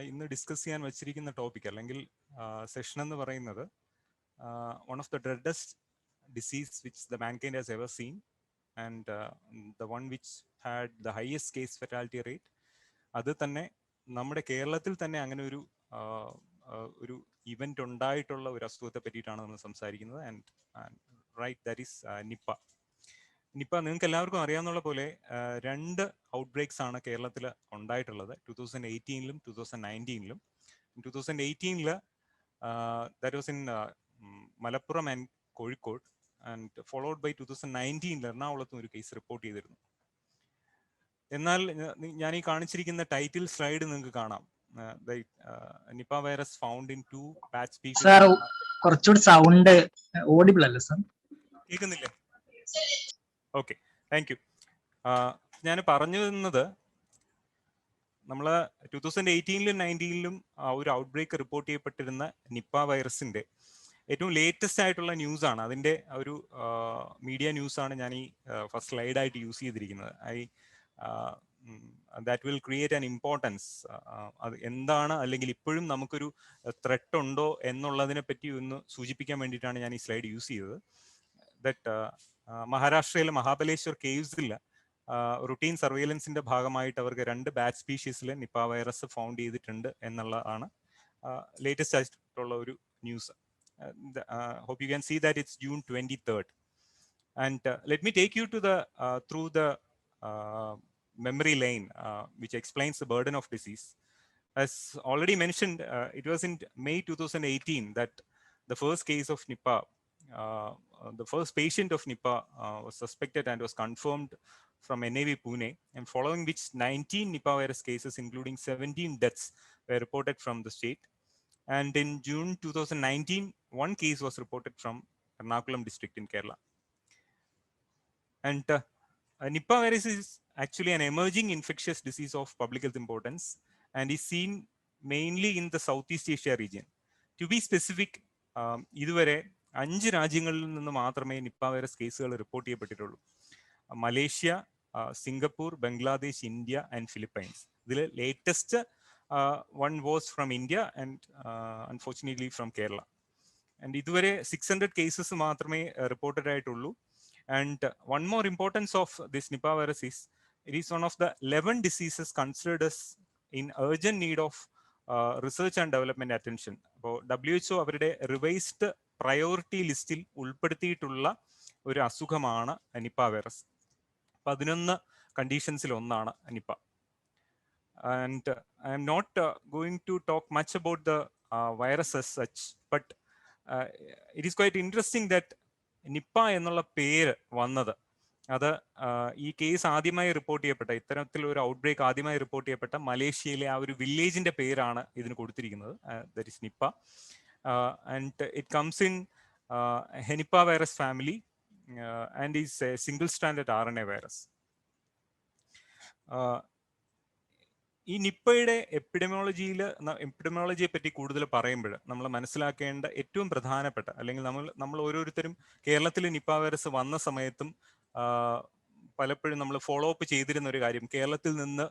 ഇന്ന് ഡിസ്കസ് ചെയ്യാൻ വെച്ചിരിക്കുന്ന ടോപ്പിക് അല്ലെങ്കിൽ സെഷൻ എന്ന് പറയുന്നത് one of the dreadest disease which the mankind has ever seen and the one which had the highest case fatality rate. അത് തന്നെ നമ്മുടെ കേരളത്തിൽ തന്നെ അങ്ങനെ ഒരു ഇവന്റ് ഉണ്ടായിട്ടുള്ള ഒരു അസുഖത്തെ പറ്റിയിട്ടാണ് നമ്മൾ സംസാരിക്കുന്നത്. And right, that is Nipah. നിങ്ങൾക്ക് എല്ലാവർക്കും അറിയാവുന്ന പോലെ രണ്ട് ഔട്ട് ബ്രേക്സ് ആണ് കേരളത്തിൽ ഉണ്ടായിട്ടുള്ളത്, 2018-ലും 2019-ലും. 2018-ല് that was in Malappuram and Kozhikode, and followed by 2019-ൽ എറണാകുളത്തും ഒരു കേസ് റിപ്പോർട്ട് ചെയ്തിരുന്നു. എന്നാൽ ഞാൻ ഈ കാണിച്ചിരിക്കുന്ന ടൈറ്റിൽ സ്ലൈഡ് നിങ്ങൾക്ക് കാണാം, Nipah virus found in 2 batch species. Sir കുറച്ചുകൂടി സൗണ്ട് ഓഡിബിൾ അല്ല സർ? കേൾക്കുന്നില്ലേ? Okay, thank you. ഞാൻ പറഞ്ഞു തന്നത്, നമ്മൾ 2018-ലും 2019-ലും ഒരു ഔട്ട് ബ്രേക്ക് റിപ്പോർട്ട് ചെയ്യപ്പെട്ടിരുന്ന നിപ്പ വൈറസിന്റെ ഏറ്റവും ലേറ്റസ്റ്റ് ആയിട്ടുള്ള ന്യൂസ് ആണ്. അതിന്റെ ഒരു മീഡിയ ന്യൂസ് ആണ് ഞാൻ ഈ ഫസ്റ്റ് സ്ലൈഡായിട്ട് യൂസ് ചെയ്തിരിക്കുന്നത്. That will create an importance. അത് എന്താണ്, അല്ലെങ്കിൽ ഇപ്പോഴും നമുക്കൊരു ത്രെട്ട് ഉണ്ടോ എന്നുള്ളതിനെ പറ്റി ഒന്ന് സൂചിപ്പിക്കാൻ വേണ്ടിയിട്ടാണ് ഞാൻ ഈ സ്ലൈഡ് യൂസ് ചെയ്തത്. ദറ്റ് മഹാരാഷ്ട്രയിലെ മഹാബലേശ്വർ കേവ്സിൽ റുട്ടീൻ സർവൈലൻസിന്റെ ഭാഗമായിട്ട് അവർക്ക് 2 ബാച്ച് സ്പീഷീസിൽ നിപ്പ വൈറസ് ഫൗണ്ട് ചെയ്തിട്ടുണ്ട് എന്നുള്ളതാണ് ലേറ്റസ്റ്റ് ആയിട്ടുള്ള ഒരു news. Hope you can see that it's June 23rd. And let me take you to through the memory lane which explains the burden of disease. As already mentioned, it was in May 2018 that the first case of Nipah, the first patient of Nipah was suspected and was confirmed from NIPAH Pune, and following which 19 Nipah virus cases, including 17 deaths, were reported from the state. And in June 2019, one case was reported from Ernakulam district in Kerala. And Nipah virus is actually an emerging infectious disease of public health importance and is seen mainly in the Southeast Asia region. To be specific, ഇതുവരെ 5 രാജ്യങ്ങളിൽ നിന്ന് മാത്രമേ Nipah virus കേസുകൾ report ചെയ്യപ്പെട്ടിട്ടുള്ളൂ. Malaysia, Singapore, Bangladesh, India and Philippines. ഇതിൽ latest one was from India and unfortunately from Kerala. And ഇതുവരെ 600 cases മാത്രമേ reported ആയിട്ടുള്ളൂ. And one more importance of this Nipah virus is it is one of the 11 diseases considered as in urgent need of research and development attention. അപ്പോൾ WHO അവരുടെ revised priority ലിസ്റ്റിൽ ഉൾപ്പെടുത്തിയിട്ടുള്ള ഒരു അസുഖമാണ് Nipah virus. 11 കണ്ടീഷൻസിൽ ഒന്നാണ് Nipah. And I am not going to talk much about the virus as such, but it is quite interesting that Nipah എന്നുള്ള പേര് വന്നത്, അത് ഈ കേസ് ആദ്യമായി റിപ്പോർട്ട് ചെയ്യപ്പെട്ട, ഇത്തരത്തിലൊരു ഔട്ട് ബ്രേക്ക് ആദ്യമായി റിപ്പോർട്ട് ചെയ്യപ്പെട്ട മലേഷ്യയിലെ ആ ഒരു വില്ലേജിന്റെ പേരാണ് ഇതിന് കൊടുത്തിരിക്കുന്നത്. That is Nipah. And it comes in ഹെനിപ്പ virus family and is A single standard RNA virus. ഈ നിപ്പയുടെ എപ്പിഡമിയോളജിയെ പറ്റി കൂടുതൽ പറയുമ്പോൾ നമ്മൾ മനസ്സിലാക്കേണ്ട ഏറ്റവും പ്രധാനപ്പെട്ട, അല്ലെങ്കിൽ നമ്മൾ ഓരോരുത്തരും കേരളത്തിൽ നിപ്പ വൈറസ് വന്ന സമയത്തും പലപ്പോഴും നമ്മൾ ഫോളോ അപ്പ് ചെയ്തിരുന്ന ഒരു കാര്യം, കേരളത്തിൽ നിന്ന്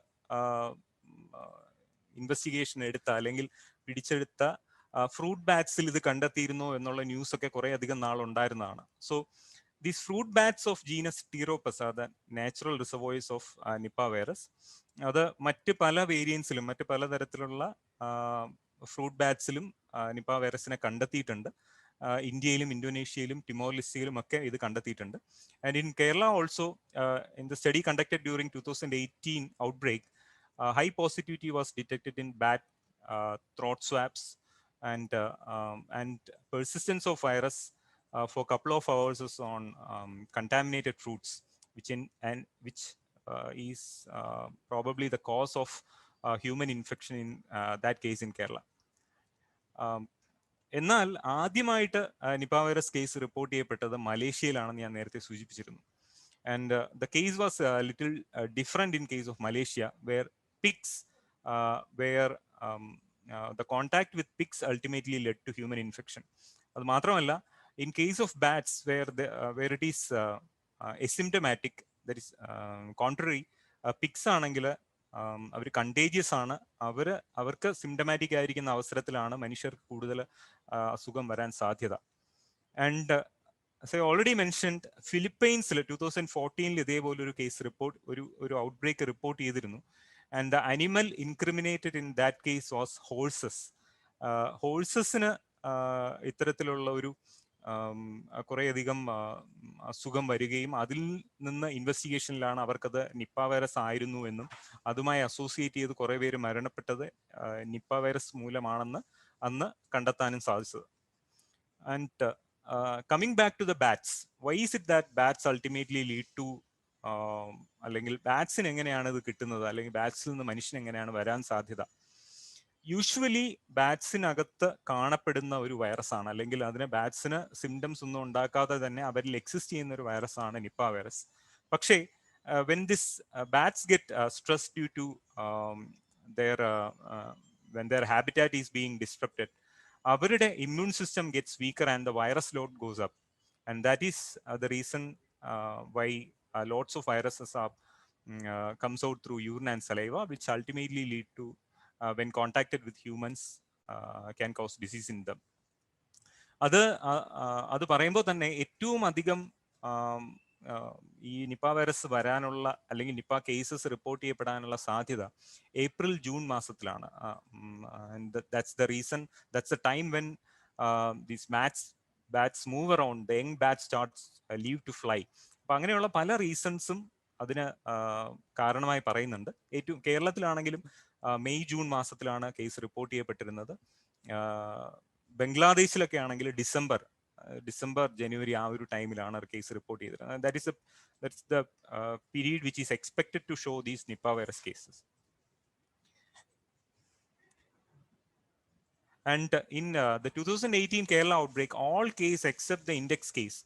ഇൻവെസ്റ്റിഗേഷൻ എടുത്ത അല്ലെങ്കിൽ പിടിച്ചെടുത്ത ഫ്രൂട്ട് ബാറ്റ്സിൽ ഇത് കണ്ടെത്തിയിരുന്നു എന്നുള്ള ന്യൂസ് ഒക്കെ കുറെ അധികം നാളുണ്ടായിരുന്നതാണ്. So these fruit bats of genus Pteropus are the natural reservoirs of Nipah virus. അത് മറ്റ് പല വേരിയൻസിലും മറ്റ് പലതരത്തിലുള്ള ഫ്രൂട്ട് ബാറ്റ്സിലും നിപ്പ വൈറസിനെ കണ്ടെത്തിയിട്ടുണ്ട്. ഇന്ത്യയിലും ഇന്തോനേഷ്യയിലും ടിമോർ ലിസ്റ്റിലും ഒക്കെ ഇത് കണ്ടെത്തിയിട്ടുണ്ട്. And in Kerala also, in the study conducted during 2018 outbreak, high positivity was detected in bat throat swabs and persistence of virus for a couple of hours on contaminated fruits, which is probably the cause of human infection in that case in Kerala. എന്നാൽ ആദ്യമായിട്ട് Nipah virus case report ചെയ്യപ്പെട്ടത് മലേഷ്യയിലാണെന്ന് ഞാൻ നേരത്തെ സൂചിപ്പിച്ചിരുന്നു. And the case was little different in case of Malaysia, where pigs where the contact with pigs ultimately led to human infection. അത് മാത്രമല്ല, in case of bats where it is asymptomatic, that is contrary, pigs ആണെങ്കിൽ അവർ contagious ആണ്, അവർക്ക് symptomatic ആയിരിക്കുന്ന അവസരത്തിലാണ് മനുഷ്യർക്ക് കൂടുതൽ അസുഖം വരാൻ സാധ്യത. And as I already mentioned, ഫിലിപ്പൈൻസിൽ 2014 ഇതേപോലെ ഒരു കേസ് റിപ്പോർട്ട്, ഒരു ഔട്ട്ബ്രേക്ക് റിപ്പോർട്ട് ചെയ്തിരുന്നു. And the animal incriminated in that case was horses. ഹോഴ്സസിന് ഇത്തരത്തിലുള്ള ഒരു കുറേയധികം അസുഖം വരികയും അതിൽ നിന്ന് ഇൻവെസ്റ്റിഗേഷനിലാണ് അവർക്കത് നിപ്പ വൈറസ് ആയിരുന്നു എന്നും അതുമായി അസോസിയേറ്റ് ചെയ്ത് കുറേ പേര് മരണപ്പെട്ടത് നിപ്പ വൈറസ് മൂലമാണെന്ന് അന്ന് കണ്ടെത്താനും സാധിച്ചത്. And coming back to the bats, why is it that bats ultimately lead to അല്ലെങ്കിൽ ബാറ്റ്സിന് എങ്ങനെയാണ് ഇത് കിട്ടുന്നത്, അല്ലെങ്കിൽ ബാറ്റ്സിൽ നിന്ന് മനുഷ്യന് എങ്ങനെയാണ് വരാൻ സാധ്യത? യൂഷ്വലി ബാറ്റ്സിനകത്ത് കാണപ്പെടുന്ന ഒരു വൈറസ് ആണ്, അല്ലെങ്കിൽ അതിന് ബാറ്റ്സിന് സിംറ്റംസ് ഒന്നും ഉണ്ടാക്കാതെ തന്നെ അവരിൽ എക്സിസ്റ്റ് ചെയ്യുന്ന ഒരു വൈറസ് ആണ് നിപ്പ വൈറസ്. പക്ഷേ when this bats get stressed due to when their habitat is being disrupted, അവരുടെ immune system gets weaker and the virus load goes up, and that is the reason why lots of viruses are comes out through urine and saliva, which ultimately lead to when contacted with humans can cause disease in them. അത് പറയുമ്പോൾ തന്നെ ഏറ്റവും അധികം ഈ Nipah virus വരാനുള്ള അല്ലെങ്കിൽ Nipah cases report ചെയ്യപ്പെടാനുള്ള സാധ്യത April June മാസത്തിലാണ്. that's the reason, that's the time when these bats move around, the young bats starts leave to fly. അപ്പൊ അങ്ങനെയുള്ള പല റീസൺസും അതിന് കാരണമായി പറയുന്നുണ്ട്. ഏറ്റവും കേരളത്തിലാണെങ്കിലും മെയ് ജൂൺ മാസത്തിലാണ് കേസ് റിപ്പോർട്ട് ചെയ്യപ്പെട്ടിരുന്നത്. ബംഗ്ലാദേശിലൊക്കെ ആണെങ്കിൽ ഡിസംബർ ജനുവരി ആ ഒരു ടൈമിലാണ് കേസ് റിപ്പോർട്ട് ചെയ്തിരുന്നത്. that's the period which is expected to show these Nipah virus cases. And in the 2018 Kerala outbreak, all case except the index case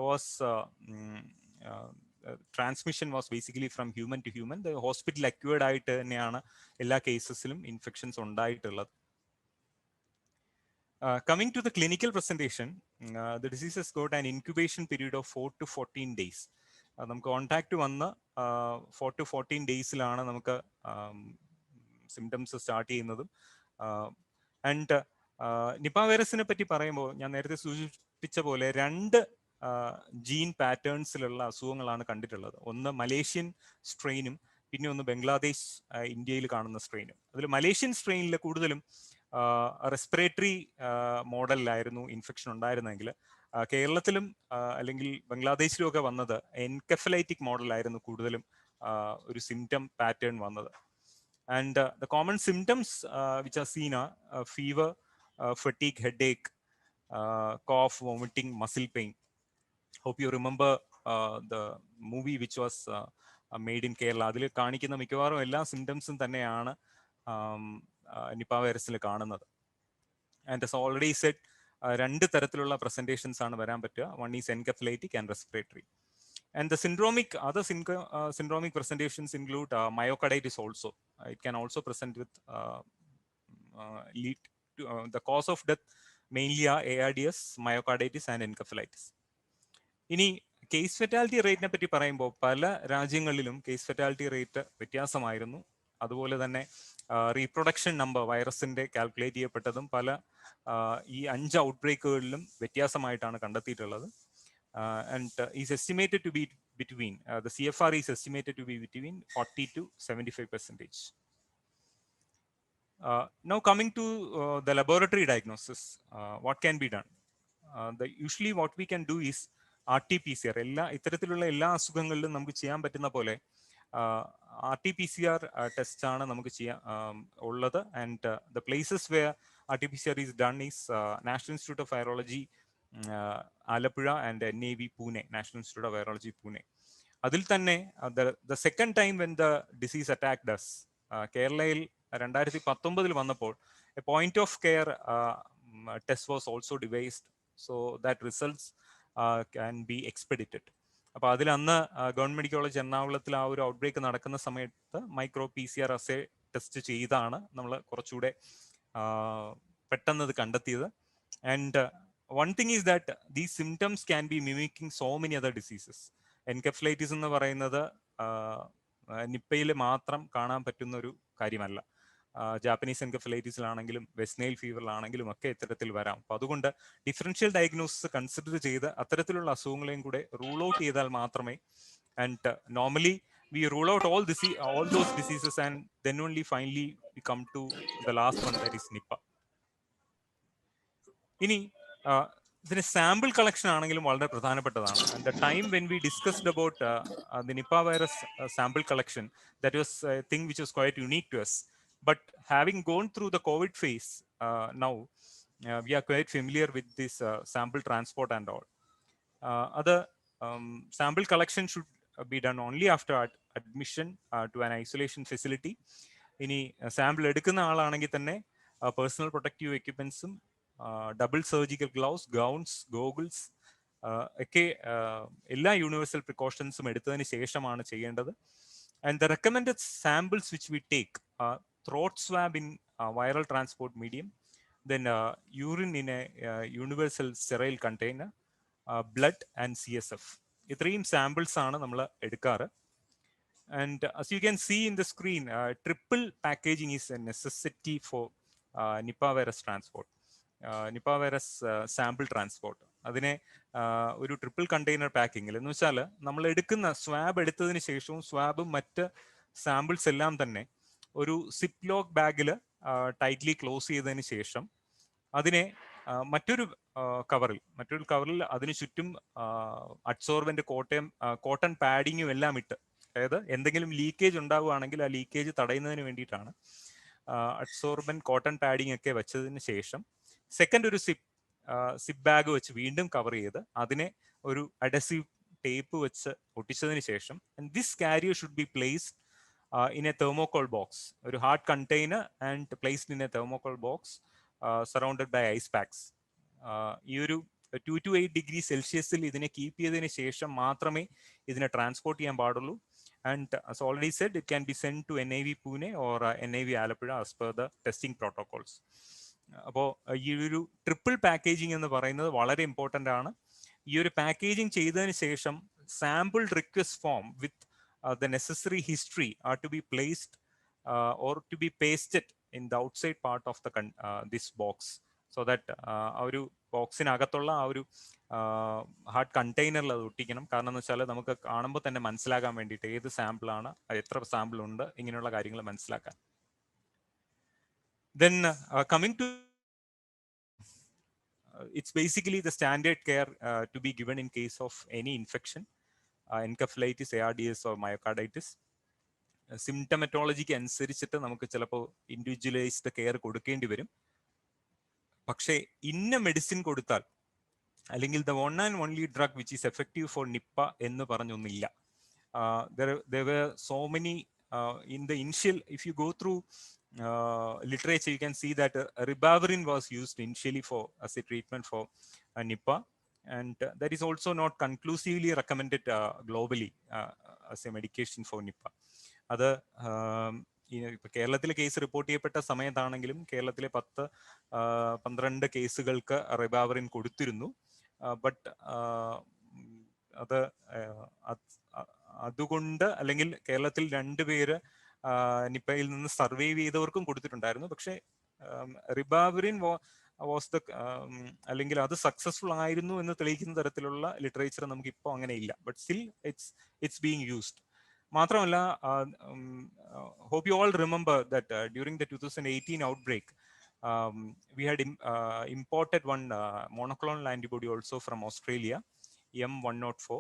was transmission was basically from human to human. The hospital acquired ആയിട്ട് തന്നെയാണ് എല്ലാ കേസസിലും infections ഉണ്ടായിട്ടുള്ളത്. Coming to the clinical presentation, the disease has got an incubation period of 4 to 14 days. നമുക്ക് contact വന്ന് 4 to 14 ഡേയ്സിലാണ് നമുക്ക് symptoms start ചെയ്യുന്നതും. And Nipah വൈറസിനെ പറ്റി പറയുമ്പോൾ ഞാൻ നേരത്തെ സൂചിപ്പിച്ച പോലെ 2 ജീൻ പാറ്റേൺസിലുള്ള അസുഖങ്ങളാണ് കണ്ടിട്ടുള്ളത്. ഒന്ന് മലേഷ്യൻ സ്ട്രെയിനും പിന്നെ ഒന്ന് ബംഗ്ലാദേശ് ഇന്ത്യയിൽ കാണുന്ന സ്ട്രെയിനും. അതിൽ മലേഷ്യൻ സ്ട്രെയിനിൽ കൂടുതലും റെസ്പിറേറ്ററി മോഡലിലായിരുന്നു ഇൻഫെക്ഷൻ ഉണ്ടായിരുന്നെങ്കിൽ കേരളത്തിലും അല്ലെങ്കിൽ ബംഗ്ലാദേശിലും ഒക്കെ വന്നത് എൻകെഫലൈറ്റിക് മോഡലായിരുന്നു കൂടുതലും ഒരു സിംറ്റം പാറ്റേൺ വന്നത്. And the common symptoms which are seen are fever, fatigue, headache, cough, vomiting, muscle pain. Hope you remember the movie which was made in Kerala. അതിൽ കാണിക്കുന്ന മിക്കവാറും എല്ലാ സിംറ്റംസും തന്നെയാണ് നിപ്പ വൈറസിൽ കാണുന്നത്. ആൻഡ് as already said, 2 തരത്തിലുള്ള presentations ആണ് വരാൻ പറ്റുക. One is encephalitic and respiratory. And the other syndromic presentations include myocarditis also. It can also present with lead to the cause of death mainly are ARDS, myocarditis and encephalitis. ഇനി case fatality റേറ്റിനെ പറ്റി പറയുമ്പോൾ പല രാജ്യങ്ങളിലും case fatality rate വ്യത്യാസമായിരുന്നു. അതുപോലെ തന്നെ reproduction number വൈറസിന്റെ calculate ചെയ്യപ്പെട്ടതും പല ഈ 5 ഔട്ട്ബ്രേക്കുകളിലും വ്യത്യാസമായിട്ടാണ് കണ്ടെത്തിയിട്ടുള്ളത്. And is estimated to be between the CFR is estimated to be between 40 to 75%. Now coming to the laboratory diagnosis, what can be done? Usually what we can do is RT-PCR. ഇത്തരത്തിലുള്ള എല്ലാ അസുഖങ്ങളിലും നമുക്ക് ചെയ്യാൻ പറ്റുന്ന പോലെ RT-PCR test ആണ് നമുക്ക് ഉള്ളത്. And the places wear RT-PCR is done is National Institute of Virology, Alappuzha, and NAV Pune, National Institute of Virology Pune. അതിൽ തന്നെ the second time when the disease attacked us, കേരളയിൽ 2019 വന്നപ്പോൾ a point of care test was also devised so that results can be expedited. അപ്പോൾ അതിൽ അന്ന് government medical college എറണാകുളത്തിൽ ആ ഒരു outbreak നടക്കുന്ന സമയത്ത് മൈക്രോ PCR അസേ ടെസ്റ്റ് ചെയ്താണ് നമ്മൾ കുറച്ചുകൂടെ പെട്ടെന്ന് ഇത് കണ്ടെത്തിയത്. And one thing is that these symptoms can be mimicking so many other diseases. Encephalitis എന്ന് പറയുന്നത് നിപ്പയിൽ മാത്രം കാണാൻ പറ്റുന്ന ഒരു കാര്യമല്ല. ജാപ്പനീസ് എൻകഫലൈറ്റിസിലാണെങ്കിലും വെസ്റ്റ് നൈൽ ഫീവറിലാണെങ്കിലും ഒക്കെ ഇത്തരത്തിൽ വരാം. അപ്പൊ അതുകൊണ്ട് ഡിഫറൻഷ്യൽ ഡയഗ്നോസിസ് കൺസിഡർ ചെയ്ത് അത്തരത്തിലുള്ള അസുഖങ്ങളെയും കൂടെ റൂൾ ഔട്ട് ചെയ്താൽ മാത്രമേ, and normally we rule out all those diseases, and then only finally we come to the last one, that is nipah. ഇനി ഇതിന് സാമ്പിൾ കളക്ഷൻ ആണെങ്കിലും വളരെ പ്രധാനപ്പെട്ടതാണ്. And the time when we discussed about the Nipah virus sample collection, that was a thing which was quite unique to us. But having gone through the COVID phase, now we are quite familiar with this sample transport and all. Other sample collection should be done only after admission to an isolation facility. ഇനി sample എടുക്കുന്ന ആളാണെങ്കിൽ തന്നെ personal protective എക്യുപ്മെന്റ്സും double surgical gloves, gowns, goggles ഒക്കെ എല്ലാ universal പ്രിക്കോഷൻസും എടുത്തതിന് ശേഷമാണ് ചെയ്യേണ്ടത്. And the recommended samples which we take, throat swab in viral transport medium, then urine in a universal sterile container, blood and CSF. ഇത്രയും samples ആണ് നമ്മൾ എടുക്കാറ്. And as you can see in the screen, triple packaging is a necessity for Nipah virus transport. Nipah virus sample transport. അതിനെ ഒരു triple container പാക്കിങ്ങിൽ എന്ന് വെച്ചാൽ നമ്മൾ എടുക്കുന്ന സ്വാബ് എടുത്തതിന് ശേഷവും സ്വാബും മറ്റ് സാമ്പിൾസ് എല്ലാം തന്നെ ഒരു സിപ്പ് ലോക്ക് ബാഗിൽ ടൈറ്റ്ലി ക്ലോസ് ചെയ്തതിന് ശേഷം അതിനെ മറ്റൊരു കവറിൽ അതിനു ചുറ്റും അഡ്സോർബന്റ് കോട്ടൺ പാഡിങ്ങും എല്ലാം ഇട്ട്, അതായത് എന്തെങ്കിലും ലീക്കേജ് ഉണ്ടാവുകയാണെങ്കിൽ ആ ലീക്കേജ് തടയുന്നതിന് വേണ്ടിയിട്ടാണ് അഡ്സോർബന്റ് കോട്ടൺ പാഡിങ് ഒക്കെ വെച്ചതിന് ശേഷം സെക്കൻഡ് ഒരു സിപ്പ് ബാഗ് വെച്ച് വീണ്ടും കവർ ചെയ്ത് അതിനെ ഒരു അഡസീവ് ടേപ്പ് വെച്ച് ഒട്ടിച്ചതിന് ശേഷം this carrier should be placed in a thermocol box, ഒരു hard container and placed in a thermocol box surrounded by ice packs. ഈ ഒരു 2 to 8 ഡിഗ്രി സെൽഷ്യസിൽ ഇതിനെ കീപ്പ് ചെയ്തതിന് ശേഷം മാത്രമേ ഇതിനെ ട്രാൻസ്പോർട്ട് ചെയ്യാൻ പാടുള്ളൂ. And as already said, it can be sent to NIV Pune or NIV Alappuzha as per the testing protocols. അപ്പോൾ ഈ ഒരു ട്രിപ്പിൾ പാക്കേജിംഗ് എന്ന് പറയുന്നത് വളരെ ഇമ്പോർട്ടൻ്റ് ആണ്. ഈ ഒരു പാക്കേജിംഗ് ചെയ്തതിന് ശേഷം sample request form with the necessary history are to be placed or to be pasted in the outside part of the this box, so that ആ ഒരു ബോക്സിനകത്തുള്ള ആ ഒരു ഹാർഡ് കണ്ടെയ്നറിൽ അത് ഒട്ടിക്കണം. കാരണം എന്ന് വെച്ചാൽ നമുക്ക് കാണുമ്പോൾ തന്നെ മനസ്സിലാക്കാൻ വേണ്ടിയിട്ട് ഏത് സാമ്പിളാണ്, എത്ര സാമ്പിൾ ഉണ്ട്, ഇങ്ങനെയുള്ള കാര്യങ്ങൾ മനസ്സിലാക്കാൻ. Then coming to it's basically the standard care to be given in case of any infection, encephalitis, ARDS or myocarditis. സിംറ്റമറ്റോളജിക്ക് അനുസരിച്ചിട്ട് നമുക്ക് ചിലപ്പോൾ ഇൻഡിവിജ്വലൈസ്ഡ് കെയർ കൊടുക്കേണ്ടി വരും. പക്ഷേ ഇന്ന മെഡിസിൻ കൊടുത്താൽ അല്ലെങ്കിൽ the one and only drug which is effective four Nipah എന്ന് പറഞ്ഞൊന്നില്ല. there were so many in the initial, if you go through literature, you can see that ribavirin was used initially as a treatment for Nipah, and that is also not conclusively recommended globally as a medication for Nipah. അത് ഇപ്പൊ കേരളത്തിലെ case report ചെയ്യപ്പെട്ട സമയത്താണെങ്കിലും കേരളത്തിലെ 10-12 കേസുകൾക്ക് ribavirin കൊടുത്തിരുന്നു. But അതുകൊണ്ട് അല്ലെങ്കിൽ കേരളത്തിൽ 2 പേര് നിപ്പയിൽ നിന്ന് സർവൈവ് ചെയ്തവർക്കും കൊടുത്തിട്ടുണ്ടായിരുന്നു. പക്ഷേ റിബാവറിൻ വാസ് ദ അല്ലെങ്കിൽ അത് സക്സസ്ഫുൾ ആയിരുന്നു എന്ന് തെളിയിക്കുന്ന തരത്തിലുള്ള ലിറ്ററേച്ചർ നമുക്ക് ഇപ്പോൾ അങ്ങനെ ഇല്ല. But still it's being used. മാത്രമല്ല, hope you all remember that during the 2018 outbreak, we had imported one monoclonal antibody also from Australia, M104,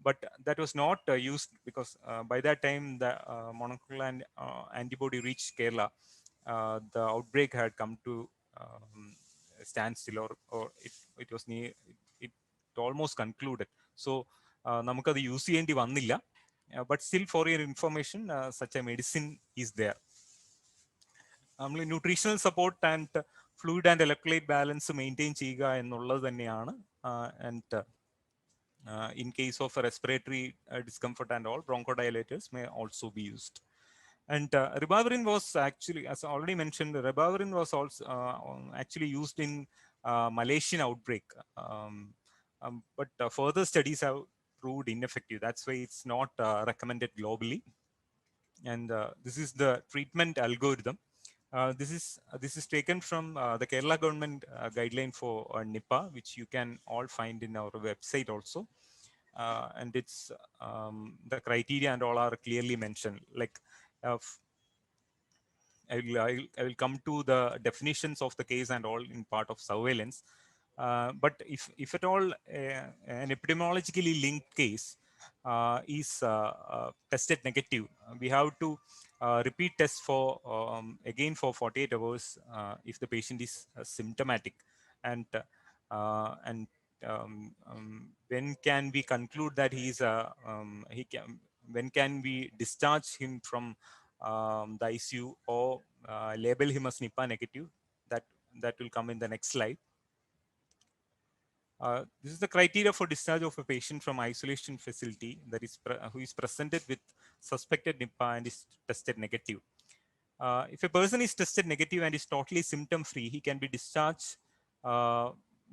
but that was not used because by that time the monoclonal antibody reached Kerala. The outbreak had come to standstill, or it was near, it almost concluded. So നമുക്കത് use ചെയ്യേണ്ടി വന്നില്ല. But still, for your information, such a medicine is there. Nutritional support and fluid and electrolyte balance maintain ചെയ്യുക എന്നുള്ളത് തന്നെയാണ്. And in case of respiratory discomfort and all, bronchodilators may also be used. And ribavirin was actually, as I already mentioned, ribavirin was also actually used in Malaysian outbreak. But further studies have proved ineffective. That's why it's not recommended globally. and this is the treatment algorithm. This is taken from the Kerala government guideline for NIPAH, which you can all find in our website also. And it's the criteria and all are clearly mentioned. Like I will come to the definitions of the case and all in part of surveillance. But if at all an epidemiologically linked case is tested negative, we have to repeat test for again for 48 hours if the patient is symptomatic. And and when can we conclude that he is he can, when can we discharge him from the ICU or label him as NIPAH negative? That will come in the next slide. This is the criteria for discharge of a patient from isolation facility that is who is presented with suspected NIPAH and is tested negative. If a person is tested negative and is totally symptom free, he can be discharged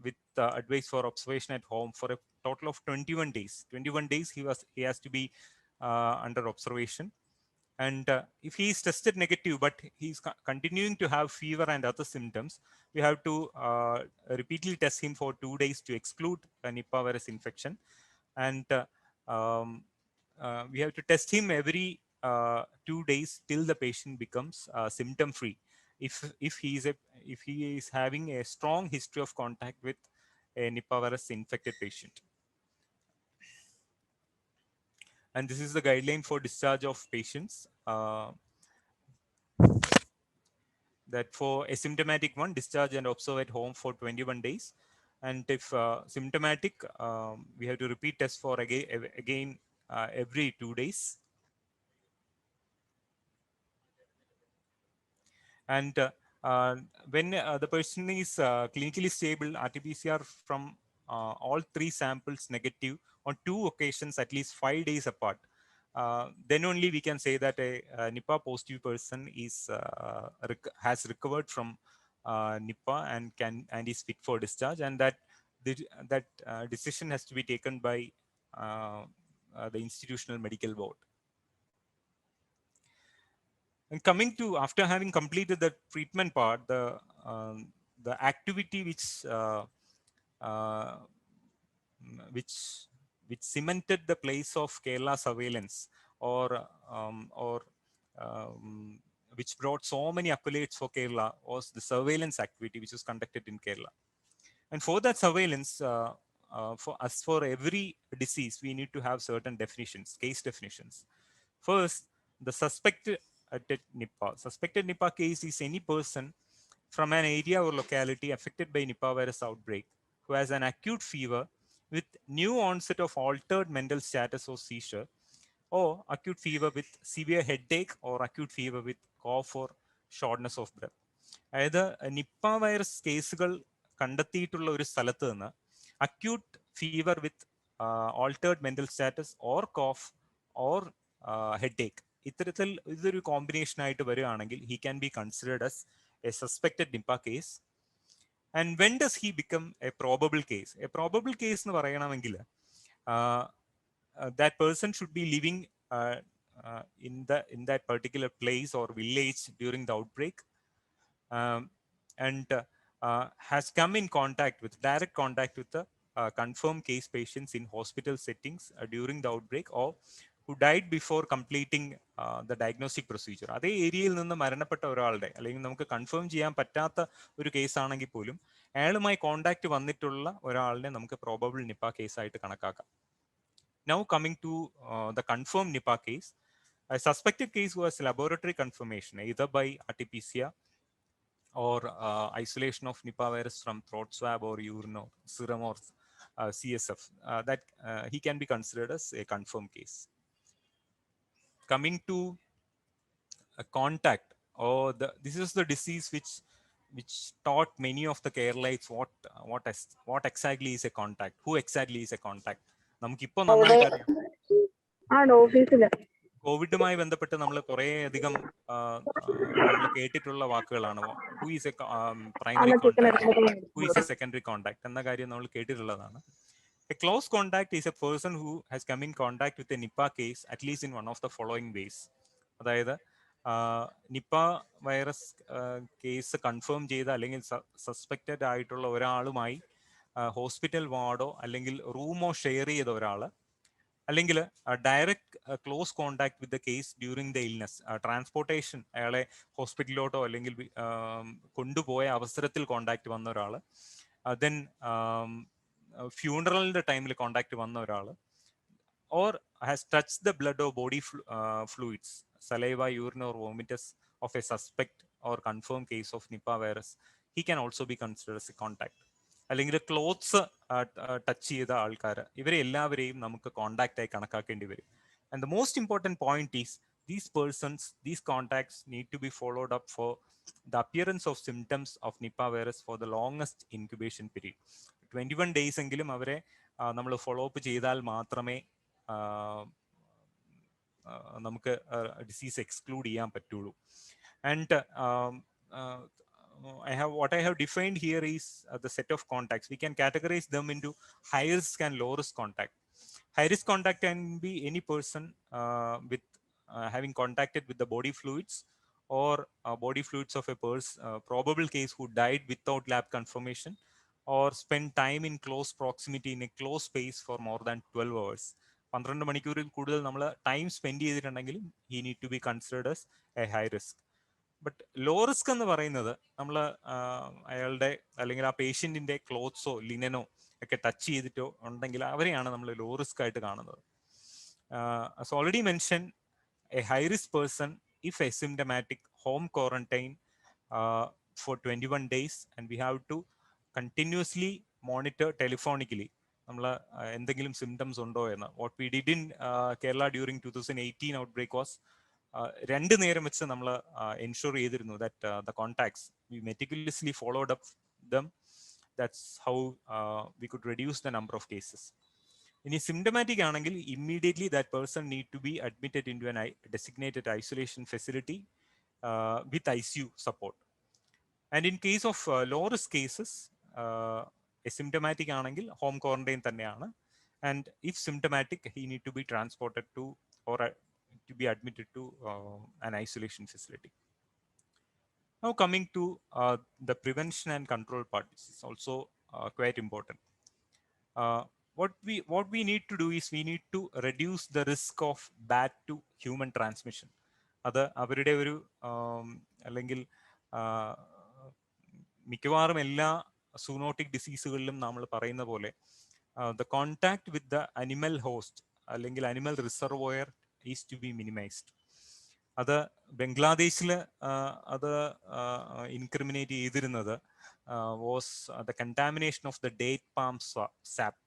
with advice for observation at home for a total of 21 days. 21 days he has to be under observation. And if he is tested negative, but he's continuing to have fever and other symptoms, we have to repeatedly test him for 2 days to exclude a NIPAH virus infection. And we have to test him every 2 days till the patient becomes symptom free. If he is having a strong history of contact with a NIPAH virus infected patient. And this is the guideline for discharge of patients. That for asymptomatic one, discharge and observe at home for 21 days. And if symptomatic, we have to repeat test for again every 2 days. And when the person is clinically stable, RT-PCR from all 3 samples negative on 2 occasions at least 5 days apart, then only we can say that a NIPAH positive person is has recovered from NIPAH and is fit for discharge, and that decision has to be taken by the institutional medical board. And coming to, after having completed the treatment part, the activity uh, which cemented the place of Kerala surveillance, or which brought so many accolades for Kerala, was the surveillance activity which was conducted in Kerala. And for that surveillance, for every disease, we need to have certain definitions, case definitions. First, the suspected NIPAH. Suspected NIPAH case is any person from an area or locality affected by NIPAH virus outbreak who has an acute fever with new onset of altered mental status or seizure, or acute fever with severe headache, or acute fever with cough or shortness of breath. അതായത് Nipah virus കേസുകൾ കണ്ടെത്തിയിട്ടുള്ള ഒരു സ്ഥലത്ത് നിന്ന് acute fever with altered mental status or cough or headache, ഇത്തരത്തിൽ ഇതൊരു combination ആയിട്ട് വരികയാണെങ്കിൽ he can be considered as a suspected NIPAH case. And when does he become a probable case? A probable case എന്ന് പറയണമെങ്കിൽ that person should be living in that particular place or village during the outbreak, and has come in direct contact with the confirmed case patients in hospital settings during the outbreak, or who died before completing the diagnostic procedure. അതേ ഏരിയയിൽ നിന്ന് മരണപ്പെട്ട ഒരാളുടെ, അല്ലെങ്കിൽ നമുക്ക് confirm ചെയ്യാൻ പറ്റാത്ത ഒരു കേസ് ആണെങ്കിൽ പോലും അയാളുമായി കോണ്ടാക്ട് വന്നിട്ടുള്ള ഒരാളിനെ നമുക്ക് പ്രോബബിൾ നിപ്പ കേസ് ആയിട്ട് കണക്കാക്കാം. Now coming to the confirmed NIPAH case, a suspected case was laboratory confirmation either by RT-PCR or isolation of NIPAH virus from throat swab or urine or serum or CSF. That he can be considered as a confirmed case. Coming to a contact, or this is the disease which taught many of the Keralites what exactly is a contact, who exactly is a contact. നമുക്കിപ്പോ നന്നായിട്ട് അറിയാം. കോവിഡുമായി ബന്ധപ്പെട്ട് നമ്മൾ കുറേ അധികം നമ്മൾ കേട്ടിട്ടുള്ള വാക്കുകളാണ്. Who is A primary contact, who is A secondary contact എന്ന കാര്യം നമ്മൾ കേട്ടിട്ടുള്ളതാണ്. A close contact is a person who has come in contact with a NIPAH case at least in one of the following ways. അതായത് Nipah virus case confirm ചെയ്ത അല്ലെങ്കിൽ suspected ആയിട്ടുള്ള ഒരാളുമായി hospital വാർഡോ അല്ലെങ്കിൽ റൂമോ share ചെയ്ത ഒരാൾ, അല്ലെങ്കിൽ direct close contact with the case during the illness, transportation, അയാളെ ഹോസ്പിറ്റലിലോട്ടോ അല്ലെങ്കിൽ കൊണ്ടുപോയ അവസരത്തിൽ കോണ്ടാക്ട് വന്ന ഒരാൾ, ദെൻ ഫ്യൂണറലിന്റെ ടൈമിൽ കോണ്ടാക്ട് വന്ന ഒരാൾ, or has touched the blood or body fluids, saliva, urine or vomitus of a suspect or confirmed case of Nipah virus, he can also be considered as a contact. അല്ലെങ്കിൽ clothes touch ചെയ്ത ആൾക്കാർ, ഇവരെ എല്ലാവരെയും നമുക്ക് contact ആയി കണക്കാക്കേണ്ടി വരും. And the most important point is these persons, these contacts need to be followed up for the appearance of symptoms of Nipah virus for the longest incubation period. 21 days എങ്കിലും അവരെ നമ്മൾ ഫോളോ അപ്പ് ചെയ്താൽ മാത്രമേ നമുക്ക് disease exclude ചെയ്യാൻ പറ്റുള്ളൂ. And what I have defined here is the set of contacts. We can categorize them into high risk and low risk contact. High risk contact can be any person with having contacted with the body fluids or body fluids of a probable case who died without lab confirmation or spend time in close proximity in a close space for more than 12 hours. 12 മണിക്കൂറിൽ കൂടുതൽ നമ്മൾ time spend ചെയ്തിട്ടുണ്ടെങ്കിലും he need to be considered as a high risk. But low risk എന്ന് പറയുന്നത് നമ്മൾ അയാളുടെ അല്ലെങ്കിൽ ആ പേഷ്യന്റിന്റെ ക്ലോത്ത്സോ ലിനനോ ഒക്കെ ടച്ച് ചെയ്തിട്ടോ ഉണ്ടെങ്കിൽ അവരെയാണ് നമ്മൾ ലോ റിസ്ക് ആയിട്ട് കാണുന്നത്. as already mentioned, a high risk person if asymptomatic, home quarantine for 21 days, and we have to continuously monitor telephonically നമ്മൾ എന്തെങ്കിലും സിംറ്റംസ് ഉണ്ടോ എന്ന്. What we did in Kerala during 2018 outbreak was 2 നേരം വെച്ച് നമ്മൾ എൻഷുർ ചെയ്തിരുന്നു that the contacts we meticulously followed up them. That's how we could reduce the number of cases. ഇനി symptomatic ആണെങ്കിൽ immediately that person need to be admitted in to an designated isolation facility with ICU support. And in case of low risk cases, asymptomatic ആണെങ്കിൽ home quarantine തന്നെയാണ്. And if symptomatic he need to be transported to or to be admitted to an isolation facility. Now coming to the prevention and control part, this is also quite important. What we need to do is we need to reduce the risk of bat to human transmission. അത് അവരുടെ ഒരു അല്ലെങ്കിൽ മിക്കവാറും എല്ലാ zoonotic ഡിസീസുകളിലും നമ്മൾ പറയുന്ന പോലെ the contact with the animal host അല്ലെങ്കിൽ animal reservoir is to be minimised. അത് ബംഗ്ലാദേശിൽ അത് ഇൻക്രിമിനേറ്റ് ചെയ്തിരുന്നത് was the contamination of the date palm sap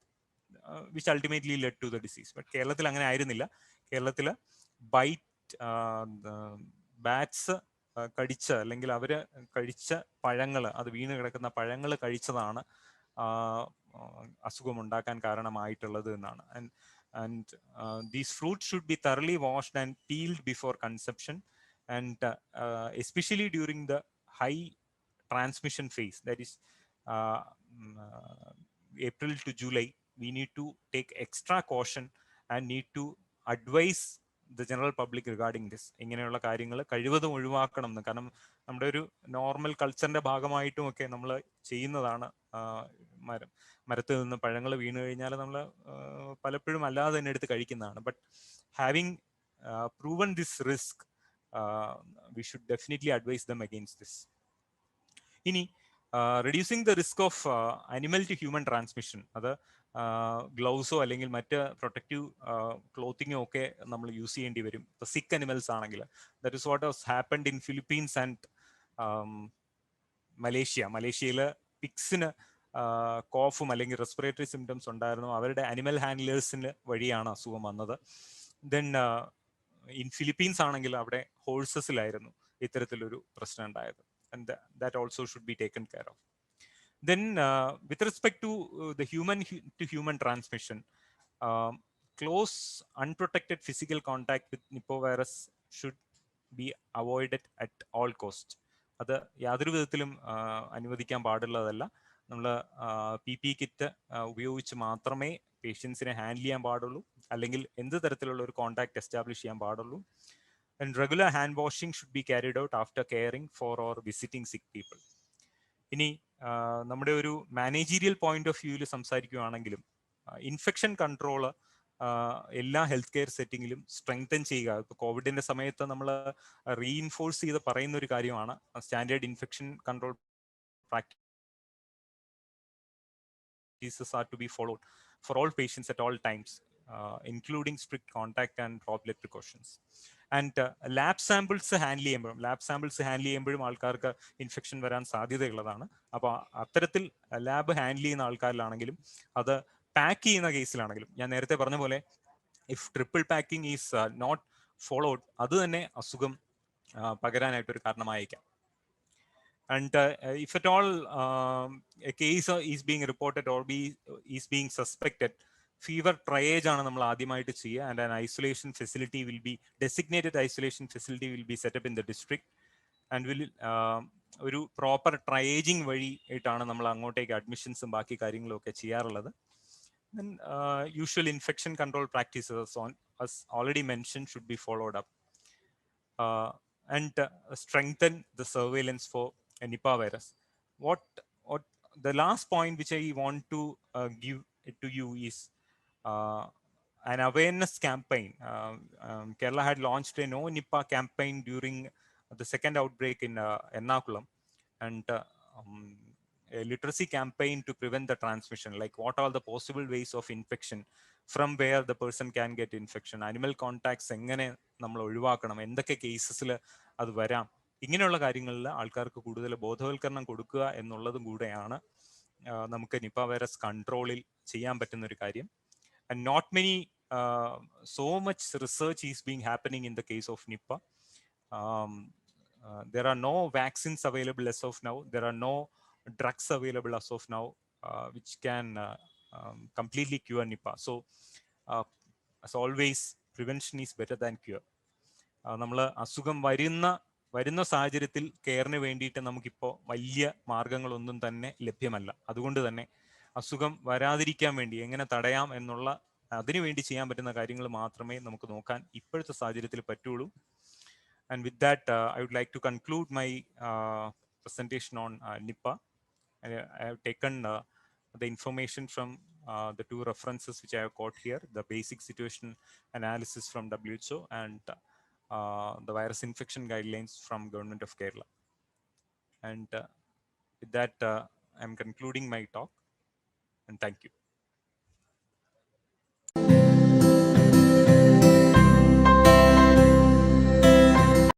which ultimately led to the disease. But കേരളത്തിൽ അങ്ങനെ ആയിരുന്നില്ല. കേരളത്തിൽ ബൈറ്റ് ബാറ്റ്സ് കഴിച്ച അല്ലെങ്കിൽ അവര് കഴിച്ച പഴങ്ങൾ, അത് വീണ് കിടക്കുന്ന പഴങ്ങൾ കഴിച്ചതാണ് അസുഖം ഉണ്ടാക്കാൻ കാരണമായിട്ടുള്ളത് എന്നാണ്. And these fruits should be thoroughly washed and peeled before consumption, and especially during the high transmission phase, that is April to July, we need to take extra caution and need to advise the general public regarding this. ഇങ്ങനെയുള്ള കാര്യങ്ങൾ കഴിവതും ഒഴിവാക്കണം എന്ന്. കാരണം നമ്മുടെ ഒരു normal കൾച്ചറിന്റെ ഭാഗമായിട്ടും ഒക്കെ നമ്മൾ ചെയ്യുന്നതാണ്. മരത്തിൽ നിന്ന് പഴങ്ങൾ വീണ് കഴിഞ്ഞാൽ നമ്മൾ പലപ്പോഴും അല്ലാതെ തന്നെ എടുത്ത് കഴിക്കുന്നതാണ്. But having proven this risk, we should definitely advise them against this. ഇനി reducing the risk of animal to human transmission, അത് ഗ്ലൗസോ അല്ലെങ്കിൽ മറ്റ് പ്രൊട്ടക്റ്റീവ് ക്ലോത്തിങ്ങോ ഒക്കെ നമ്മൾ യൂസ് ചെയ്യേണ്ടി വരും ഇപ്പോൾ സിക്ക് അനിമൽസ് ആണെങ്കിൽ. That is what has happened in Philippines and മലേഷ്യയിൽ പിക്സിന് കോഫും അല്ലെങ്കിൽ റെസ്പിറേറ്ററി സിംറ്റംസ് ഉണ്ടായിരുന്നു. അവരുടെ അനിമൽ ഹാൻഡ്ലേഴ്സിന് വഴിയാണ് അസുഖം വന്നത്. ദെൻ ഇൻ ഫിലിപ്പീൻസ് ആണെങ്കിൽ അവിടെ ഹോഴ്സസിലായിരുന്നു ഇത്തരത്തിലൊരു പ്രശ്നം ഉണ്ടായത്. And that also should be taken care of. Then with respect to the human to human transmission, close unprotected physical contact with Nipah virus should be avoided at all cost. അത് യാതൊരു വിധത്തിലും അനുവദിക്കാൻ പാടുള്ളതല്ല. നമ്മൾ PPE കിറ്റ് ഉപയോഗിച്ച് മാത്രമേ പേഷ്യൻസിനെ handle ചെയ്യാൻ പാടുള്ളൂ, അല്ലെങ്കിൽ എന്ത് തരത്തിലുള്ള ഒരു കോണ്ടാക്ട് എസ്റ്റാബ്ലിഷ് ചെയ്യാൻ പാടുള്ളൂ. And regular hand washing should be carried out after caring for or visiting sick people. ഇനി നമ്മുടെ ഒരു മാനേജീരിയൽ പോയിന്റ് ഓഫ് വ്യൂവിൽ സംസാരിക്കുകയാണെങ്കിലും ഇൻഫെക്ഷൻ കൺട്രോൾ എല്ലാ ഹെൽത്ത് കെയർ സെറ്റിങ്ങിലും സ്ട്രെങ്തൻ ചെയ്യുക. ഇപ്പോൾ കോവിഡിന്റെ സമയത്ത് നമ്മൾ റീഇൻഫോഴ്സ് ചെയ്ത് പറയുന്ന ഒരു കാര്യമാണ് standard infection control practices are to be followed for all patients at all times, including strict contact and droplet precautions. And lab samples handle ചെയ്യുമ്പോഴും ആൾക്കാർക്ക് ഇൻഫെക്ഷൻ വരാൻ സാധ്യതയുള്ളതാണ്. അപ്പോൾ അത്തരത്തിൽ ലാബ് ഹാൻഡിൽ ചെയ്യുന്ന ആൾക്കാരിലാണെങ്കിലും അത് പാക്ക് ചെയ്യുന്ന കേസിലാണെങ്കിലും ഞാൻ നേരത്തെ പറഞ്ഞ പോലെ if triple packing is not followed, അത് തന്നെ അസുഖം പകരാനായിട്ടൊരു കാരണമായേക്കാം. And if at all a case is being reported or is being suspected, fever triage ആണ് നമ്മൾ ആദ്യമായിട്ട് ചെയ്യുക. And an isolation facility will be designated set up in the district and will ഒരു proper ട്രയേജിങ് വഴി ആയിട്ടാണ് നമ്മൾ അങ്ങോട്ടേക്ക് അഡ്മിഷൻസും ബാക്കി കാര്യങ്ങളും ഒക്കെ ചെയ്യാറുള്ളത്. Then usual infection control practices as already mentioned should be followed up. And strengthen the surveillance for NIPAH virus. What the last point which I want to give it to you is an awareness campaign. Kerala had launched a no NIPAH campaign during the second outbreak in Ernakulam, and a literacy campaign to prevent the transmission, like what are the possible ways of infection, from where the person can get infection, animal contacts എങ്ങനെ നമ്മൾ ഒഴിവാക്കണം, എന്തൊക്കെ കേസസിൽ അത് വരാം, ഇങ്ങനെയുള്ള കാര്യങ്ങളിൽ ആൾക്കാർക്ക് കൂടുതൽ ബോധവൽക്കരണം കൊടുക്കുക എന്നുള്ളതും കൂടെയാണ് നമുക്ക് നിപ വൈറസ് കൺട്രോളിൽ ചെയ്യാൻ പറ്റുന്ന ഒരു കാര്യം. And not many so much research is being happening in the case of Nipah. There are no vaccines available as of now. There are no drugs available as of now which can completely cure Nipah. So as always, prevention is better than cure. നമ്മൾ അസുഖം വരുന്ന സാഹചര്യത്തിൽ കെയറിന് വേണ്ടിയിട്ട് നമുക്കിപ്പോൾ വലിയ മാർഗങ്ങളൊന്നും തന്നെ ലഭ്യമല്ല. അതുകൊണ്ട് തന്നെ അസുഖം വരാതിരിക്കാൻ വേണ്ടി എങ്ങനെ തടയാം എന്നുള്ള അതിനുവേണ്ടി ചെയ്യാൻ പറ്റുന്ന കാര്യങ്ങൾ മാത്രമേ നമുക്ക് നോക്കാൻ ഇപ്പോഴത്തെ സാഹചര്യത്തിൽ പറ്റുള്ളൂ. And with that, I would like to conclude my presentation on NIPAH. I have taken the information from the two references which I have got here, the basic situation analysis from WHO and the virus infection guidelines from Government of Kerala. And with that, I'm concluding my talk, and thank you.